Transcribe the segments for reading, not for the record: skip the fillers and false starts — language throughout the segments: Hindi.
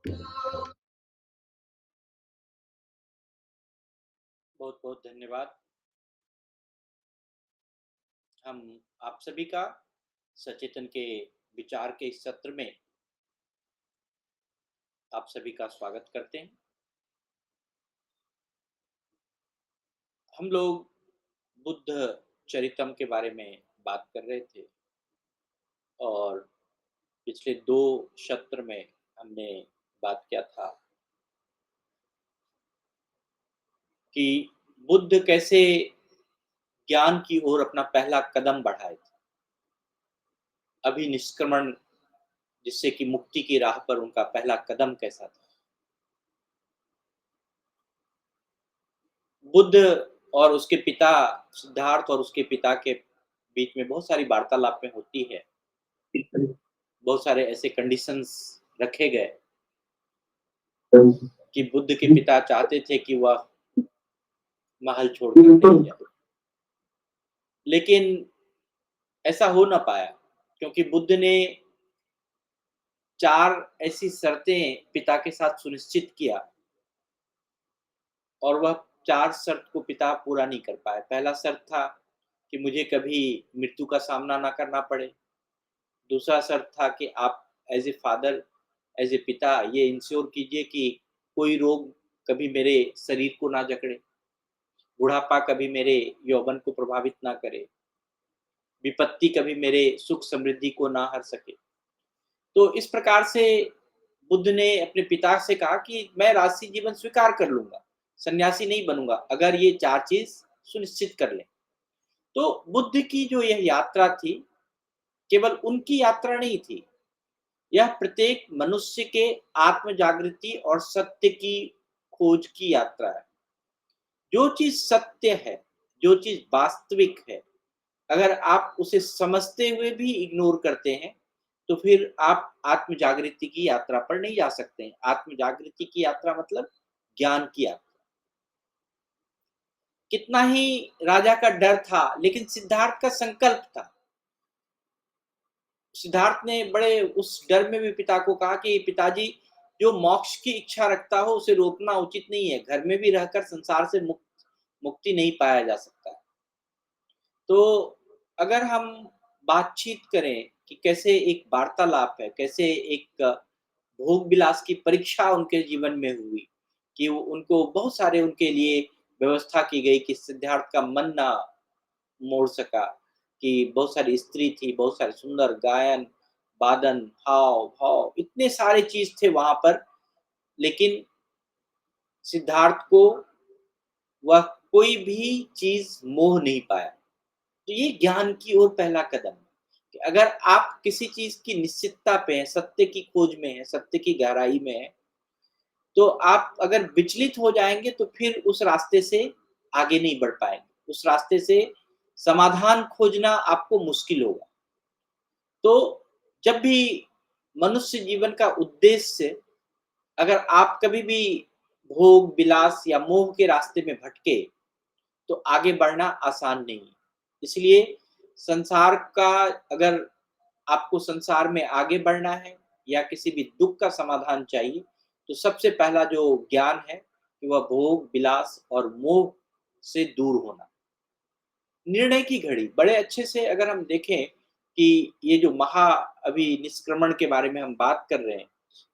बहुत बहुत धन्यवाद। हम आप सभी का सचेतन के विचार के इस सत्र में आप सभी का स्वागत करते हैं। हम लोग बुद्ध चरितम के बारे में बात कर रहे थे और पिछले 2 सत्र में हमने बात किया था कि बुद्ध कैसे ज्ञान की ओर अपना पहला कदम बढ़ाए थे। अभिनिष्क्रमण जिससे कि मुक्ति की राह पर उनका पहला कदम कैसा था। बुद्ध और उसके पिता सिद्धार्थ और उसके पिता के बीच में बहुत सारी वार्तालापें होती है। बहुत सारे ऐसे कंडीशंस रखे गए कि बुद्ध के पिता चाहते थे कि वह महल छोड़कर नहीं जाए। लेकिन ऐसा हो ना पाया क्योंकि बुद्ध ने 4 ऐसी शर्तें पिता के साथ सुनिश्चित किया और वह 4 शर्त को पिता पूरा नहीं कर पाए। पहला शर्त था कि मुझे कभी मृत्यु का सामना ना करना पड़े। दूसरा शर्त था कि आप as a father, as a पिता ये इंश्योर कीजिए कि कोई रोग कभी मेरे शरीर को ना जकड़े, बुढ़ापा कभी मेरे यौवन को प्रभावित ना करे, विपत्ति कभी मेरे सुख समृद्धि को ना हर सके। तो इस प्रकार से बुद्ध ने अपने पिता से कहा कि मैं राजसी जीवन स्वीकार कर लूँगा, सन्यासी नहीं बनूँगा अगर ये 4 चीज़ सुनिश्चित कर लें। तो बुद्ध की जो यह यात्रा थी, केवल उनकी यात्रा नहीं थी, यह प्रत्येक मनुष्य के आत्म जागृति और सत्य की खोज की यात्रा है। जो चीज सत्य है, जो चीज वास्तविक है, अगर आप उसे समझते हुए भी इग्नोर करते हैं तो फिर आप आत्म जागृति की यात्रा पर नहीं जा सकते हैं। आत्म जागृति की यात्रा मतलब ज्ञान की यात्रा। कितना ही राजा का डर था लेकिन सिद्धार्थ का संकल्प था। सिद्धार्थ ने बड़े उस डर में भी पिता को कहा कि पिताजी, जो मोक्ष की इच्छा रखता हो उसे रोकना उचित नहीं है। घर में भी रहकर संसार से मुक्ति नहीं पाया जा सकता। तो अगर हम बातचीत करें कि कैसे एक वार्तालाप है, कैसे एक भोग विलास की परीक्षा उनके जीवन में हुई, कि वो उनको बहुत सारे उनके लिए व्यवस्था की गई कि सिद्धार्थ का मन ना मोड़ सका, कि बहुत सारी स्त्री थी, बहुत सारे सुंदर गायन, वादन, हाव-भाव, इतने सारे चीज़ थे वहाँ पर, लेकिन सिद्धार्थ को वह कोई भी चीज़ मोह नहीं पाया। तो ये ज्ञान की ओर पहला कदम है कि अगर आप किसी चीज़ की निश्चितता पे हैं, सत्य की खोज में हैं, सत्य की गहराई में हैं, तो आप अगर विचलित हो जाएँगे तो फिर उस रास्ते से आगे नहीं बढ़ पाएँगे। उस रास्ते से समाधान खोजना आपको मुश्किल होगा। तो जब भी मनुष्य जीवन का उद्देश्य, अगर आप कभी भी भोग विलास या मोह के रास्ते में भटके तो आगे बढ़ना आसान नहीं है। इसलिए संसार का, अगर आपको संसार में आगे बढ़ना है या किसी भी दुख का समाधान चाहिए तो सबसे पहला जो ज्ञान है कि वह भोग विलास और मोह से दूर होना। निर्णय की घड़ी बड़े अच्छे से अगर हम देखें कि ये जो महा अभी निष्क्रमण के बारे में हम बात कर रहे हैं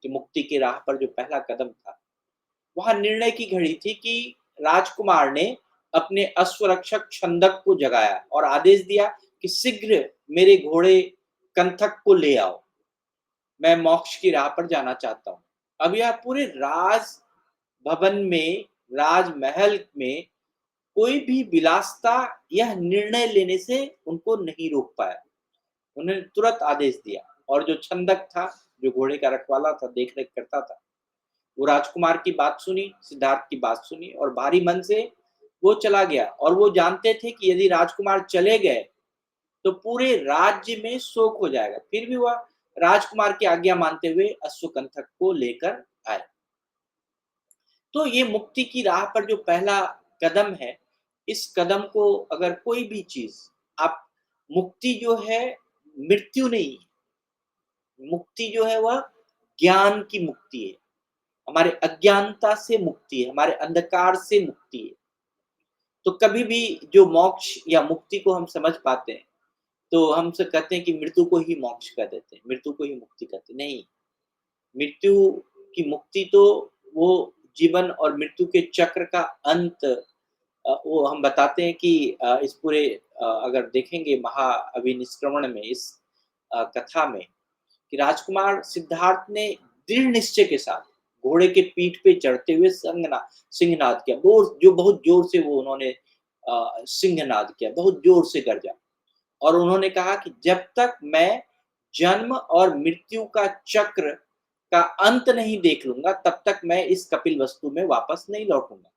कि मुक्ति की राह पर जो पहला कदम था, वहां निर्णय की घड़ी थी कि राजकुमार ने अपने अश्वरक्षक छंदक को जगाया और आदेश दिया कि शीघ्र मेरे घोड़े कंथक को ले आओ, मैं मोक्ष की राह पर जाना चाहता हूँ। अब यह पूरे राज भवन में, राजमहल में कोई भी विलासता यह निर्णय लेने से उनको नहीं रोक पाया। उन्होंने तुरंत आदेश दिया और जो छंदक था, जो घोड़े का रखवाला था, देख रेख करता था, वो राजकुमार की बात सुनी, सिद्धार्थ की बात सुनी और भारी मन से वो चला गया। और वो जानते थे कि यदि राजकुमार चले गए तो पूरे राज्य में शोक हो जाएगा। फिर भी वह राजकुमार की आज्ञा मानते हुए अश्वकंठक को लेकर आए। तो ये मुक्ति की राह पर जो पहला कदम है, इस कदम को अगर कोई भी चीज आप, मुक्ति जो है मृत्यु नहीं, मुक्ति जो है वह ज्ञान की मुक्ति है। हमारे अज्ञानता से मुक्ति है, हमारे अंधकार से मुक्ति है। तो कभी भी जो मोक्ष या मुक्ति को हम समझ पाते हैं, तो हमसे कहते हैं कि मृत्यु को ही मोक्ष कह देते हैं, मृत्यु को ही मुक्ति कहते हैं। नहीं, मृत्यु की मुक्ति तो वो जीवन और मृत्यु के चक्र का अंत वो हम बताते हैं कि इस पूरे अगर देखेंगे महाअभिनिष्क्रमण में इस कथा में कि राजकुमार सिद्धार्थ ने दृढ़ निश्चय के साथ घोड़े के पीठ पे चढ़ते हुए सिंहनाद किया, जो बहुत जोर से वो उन्होंने सिंहनाद किया, बहुत जोर से गरजा और उन्होंने कहा कि जब तक मैं जन्म और मृत्यु का चक्र का अंत नहीं देख लूंगा, तब तक मैं इस कपिल वस्तु में वापस नहीं लौटूंगा।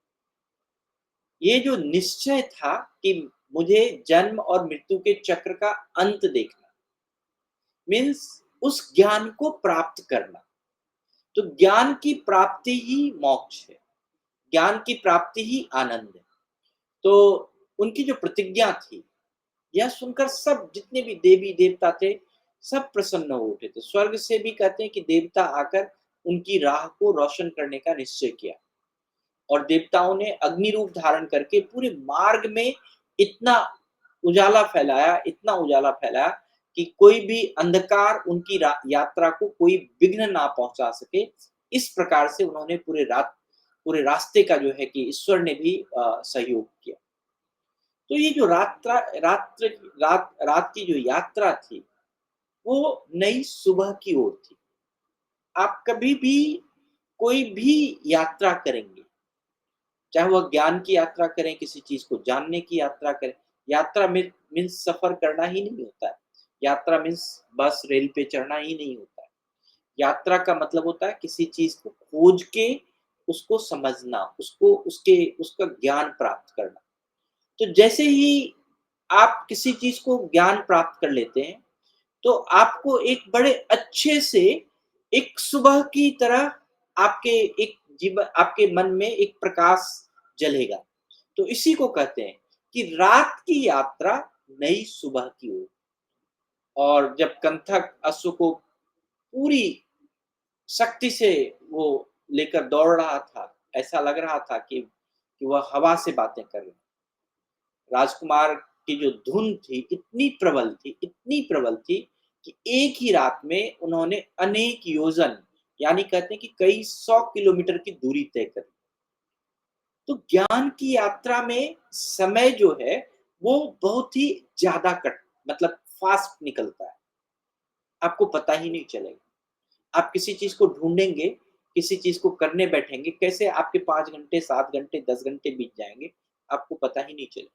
ये जो निश्चय था कि मुझे जन्म और मृत्यु के चक्र का अंत देखना, मीन्स उस ज्ञान को प्राप्त करना। तो ज्ञान की प्राप्ति ही मोक्ष है, ज्ञान की प्राप्ति ही आनंद है। तो उनकी जो प्रतिज्ञा थी, यह सुनकर सब जितने भी देवी देवता थे, सब प्रसन्न हो उठे थे। स्वर्ग से भी कहते हैं कि देवता आकर उनकी राह को रोशन करने का निश्चय किया और देवताओं ने अग्नि रूप धारण करके पूरे मार्ग में इतना उजाला फैलाया, इतना उजाला फैलाया कि कोई भी अंधकार उनकी यात्रा को कोई विघ्न ना पहुंचा सके। इस प्रकार से उन्होंने पूरे रास्ते का जो है कि ईश्वर ने भी सहयोग किया। तो ये जो रात की जो यात्रा थी, वो नई सुबह की ओर थी। आप कभी भी कोई भी यात्रा करेंगे, चाहे वह ज्ञान की यात्रा करें, किसी चीज को जानने की यात्रा करें, यात्रा में मीन्स सफर करना ही नहीं होता है। यात्रा मीन्स बस रेल पे चढ़ना ही नहीं होता है। यात्रा का मतलब होता है किसी चीज को खोज के उसको समझना, उसका ज्ञान प्राप्त करना। तो जैसे ही आप किसी चीज को ज्ञान प्राप्त कर लेते हैं, तो आपको एक बड़े अच्छे से एक सुबह की तरह आपके मन में एक प्रकाश जलेगा। तो इसी को कहते हैं कि रात की यात्रा नई सुबह की ओर। और जब कंथक अश्व को पूरी शक्ति से वो लेकर दौड़ रहा था, ऐसा लग रहा था कि वह हवा से बातें कर रहे हैं। राजकुमार की जो धुन थी इतनी प्रबल थी कि एक ही रात में उन्होंने अनेक योजन, यानी कहते हैं कि कई 100 किलोमीटर की दूरी तय करी। तो ज्ञान की यात्रा में समय जो है वो बहुत ही ज्यादा कट मतलब फास्ट निकलता है, आपको पता ही नहीं चलेगा। आप किसी चीज को ढूंढेंगे, किसी चीज को करने बैठेंगे, कैसे आपके 5 घंटे 7 घंटे 10 घंटे बीत जाएंगे, आपको पता ही नहीं चलेगा।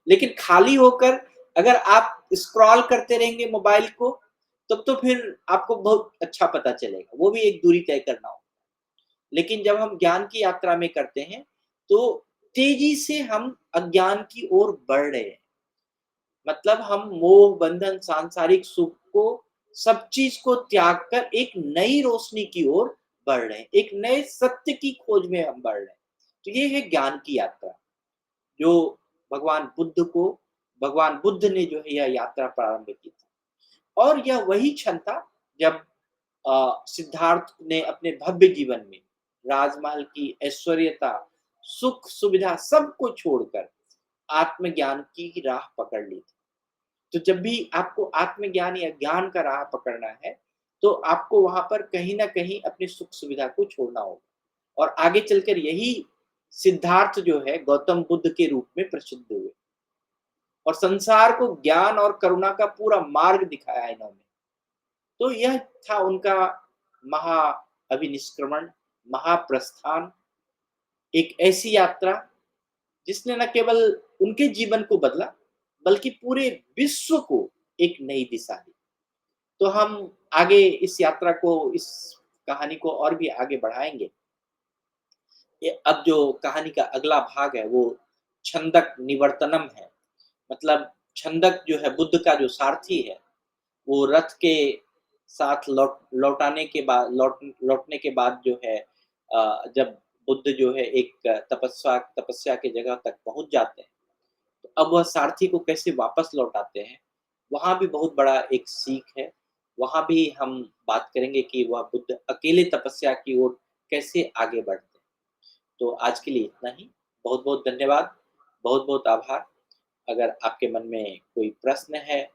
लेकिन खाली होकर अगर आप स्क्रॉल करते रहेंगे मोबाइल को, तब तो फिर आपको बहुत अच्छा पता चलेगा, वो भी एक दूरी तय करना हो। लेकिन जब हम ज्ञान की यात्रा में करते हैं, तो तेजी से हम अज्ञान की ओर बढ़ रहे हैं। मतलब हम मोह बंधन सांसारिक सुख को, सब चीज को त्याग कर एक नई रोशनी की ओर बढ़ रहे हैं, एक नए सत्य की खोज में हम बढ़ रहे हैं। तो ये है ज्ञान की यात्रा, जो भगवान बुद्ध ने जो है यह यात्रा प्रारंभ की थी। और यह वही क्षण था जब सिद्धार्थ ने अपने भव्य जीवन में राजमहल की ऐश्वर्यता, सुख सुविधा सबको छोड़कर आत्मज्ञान की राह पकड़ ली थी। तो जब भी आपको आत्मज्ञान या ज्ञान का राह पकड़ना है, तो आपको वहां पर कहीं ना कहीं अपनी सुख सुविधा को छोड़ना होगा। और आगे चलकर यही सिद्धार्थ जो है गौतम बुद्ध के रूप में प्रसिद्ध हुए और संसार को ज्ञान और करुणा का पूरा मार्ग दिखाया इन्होंने। तो यह था उनका महा अभिनिष्क्रमण, महाप्रस्थान, एक ऐसी यात्रा जिसने न केवल उनके जीवन को बदला, बल्कि पूरे विश्व को एक नई दिशा दी। तो हम आगे इस यात्रा को, इस कहानी को और भी आगे बढ़ाएंगे। अब जो कहानी का अगला भाग है वो छंदक निवर्तनम है। मतलब छंदक जो है बुद्ध का जो सारथी है, वो रथ के साथ लौटने के बाद जो है जब बुद्ध जो है एक तपस्या की जगह तक पहुंच जाते हैं, तो अब वह सारथी को कैसे वापस लौटाते हैं, वहां भी बहुत बड़ा एक सीख है। वहां भी हम बात करेंगे कि वह बुद्ध अकेले तपस्या की ओर कैसे आगे बढ़ते हैं। तो आज के लिए इतना ही। बहुत-बहुत धन्यवाद, बहुत-बहुत आभार। अगर आपके मन में कोई प्रश्न है